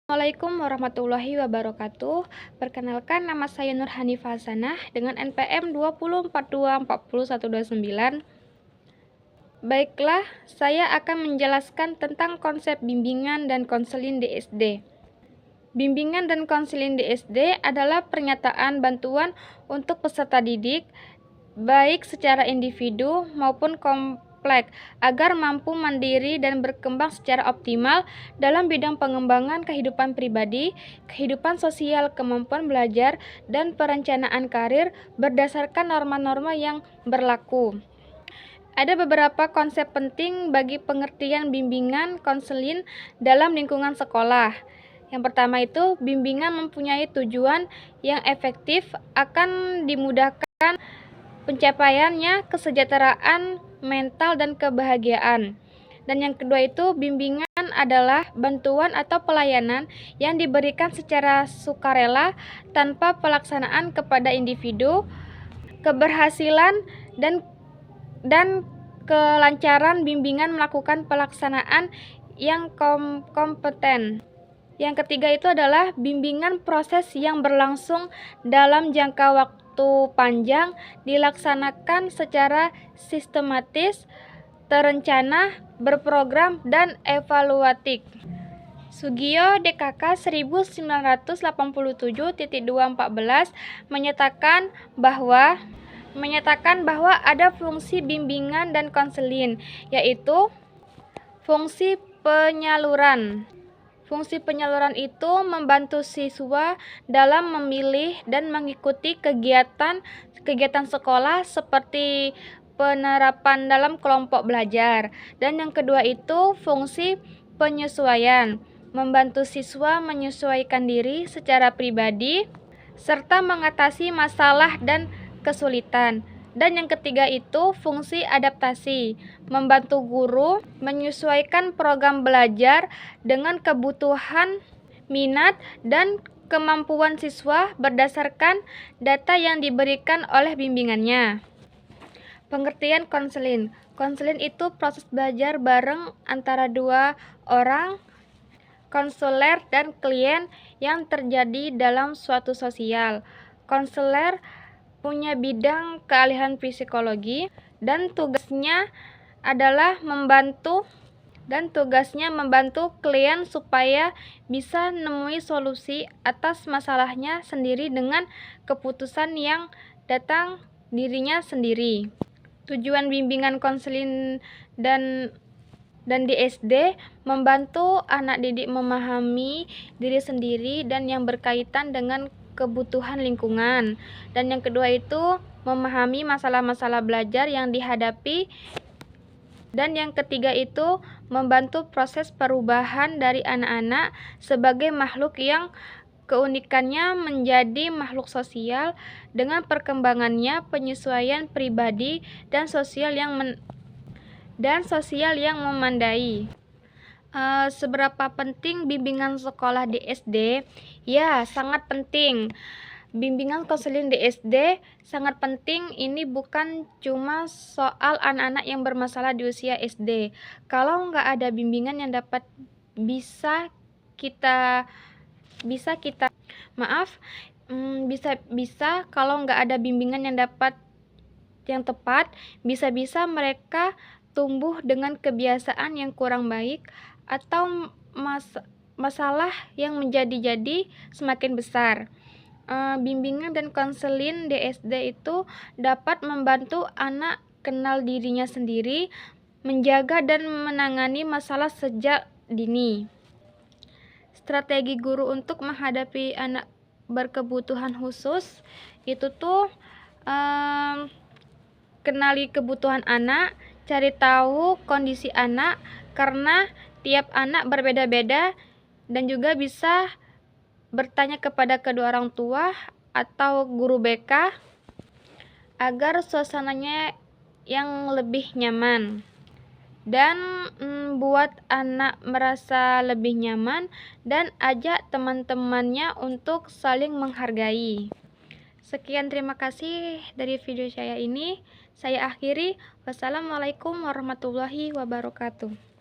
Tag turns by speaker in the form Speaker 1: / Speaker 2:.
Speaker 1: Assalamualaikum warahmatullahi wabarakatuh. Perkenalkan, nama saya Nur Hanifah Hasanah dengan NPM 2042404129. Baiklah, saya akan menjelaskan tentang konsep bimbingan dan konseling di SD. Bimbingan dan konseling di SD adalah pernyataan bantuan untuk peserta didik, baik secara individu maupun kompleks, agar mampu mandiri dan berkembang secara optimal dalam bidang pengembangan kehidupan pribadi, kehidupan sosial, kemampuan belajar, dan perencanaan karir berdasarkan norma-norma yang berlaku. Ada beberapa konsep penting bagi pengertian bimbingan konseling dalam lingkungan sekolah. Yang pertama itu, bimbingan mempunyai tujuan yang efektif, akan dimudahkan pencapaiannya kesejahteraan mental dan kebahagiaan. Dan yang kedua itu, bimbingan adalah bantuan atau pelayanan yang diberikan secara sukarela tanpa pelaksanaan kepada individu. Keberhasilan dan kelancaran bimbingan melakukan pelaksanaan yang kompeten. Yang ketiga itu adalah bimbingan proses yang berlangsung dalam jangka waktu panjang, dilaksanakan secara sistematis, terencana, berprogram, dan evaluatif. Sugio DKK 1987.214 menyatakan bahwa ada fungsi bimbingan dan konseling, yaitu fungsi penyaluran. Fungsi penyaluran itu membantu siswa dalam memilih dan mengikuti kegiatan sekolah seperti penerapan dalam kelompok belajar. Dan yang kedua itu fungsi penyesuaian, membantu siswa menyesuaikan diri secara pribadi serta mengatasi masalah dan kesulitan. Dan yang ketiga itu fungsi adaptasi, membantu guru menyesuaikan program belajar dengan kebutuhan, minat, dan kemampuan siswa berdasarkan data yang diberikan oleh bimbingannya. Pengertian konseling. Konseling itu proses belajar bareng antara dua orang, konselor dan klien, yang terjadi dalam suatu sosial. Konselor punya bidang keahlian psikologi dan tugasnya membantu klien supaya bisa nemui solusi atas masalahnya sendiri dengan keputusan yang datang dirinya sendiri. Tujuan bimbingan konseling dan di SD membantu anak didik memahami diri sendiri dan yang berkaitan dengan kebutuhan lingkungan. Dan yang kedua itu memahami masalah-masalah belajar yang dihadapi. Dan yang ketiga itu membantu proses perubahan dari anak-anak sebagai makhluk yang keunikannya menjadi makhluk sosial dengan perkembangannya, penyesuaian pribadi dan sosial yang memandai. Seberapa penting bimbingan sekolah di SD? Ya, sangat penting. Bimbingan konseling di SD sangat penting. Ini bukan cuma soal anak-anak yang bermasalah di usia SD. Kalau nggak ada bimbingan yang bisa kalau nggak ada bimbingan yang tepat, bisa-bisa mereka tumbuh dengan kebiasaan yang kurang baik atau masalah yang menjadi semakin besar. Bimbingan dan konseling di SD itu dapat membantu anak kenal dirinya sendiri, menjaga dan menangani masalah sejak dini. Strategi guru untuk menghadapi anak berkebutuhan khusus itu kenali kebutuhan anak, cari tahu kondisi anak karena tiap anak berbeda-beda, dan juga bisa bertanya kepada kedua orang tua atau guru BK agar suasananya yang lebih nyaman. Dan buat anak merasa lebih nyaman dan ajak teman-temannya untuk saling menghargai. Sekian, terima kasih dari video saya ini. Saya akhiri. Wassalamualaikum warahmatullahi wabarakatuh.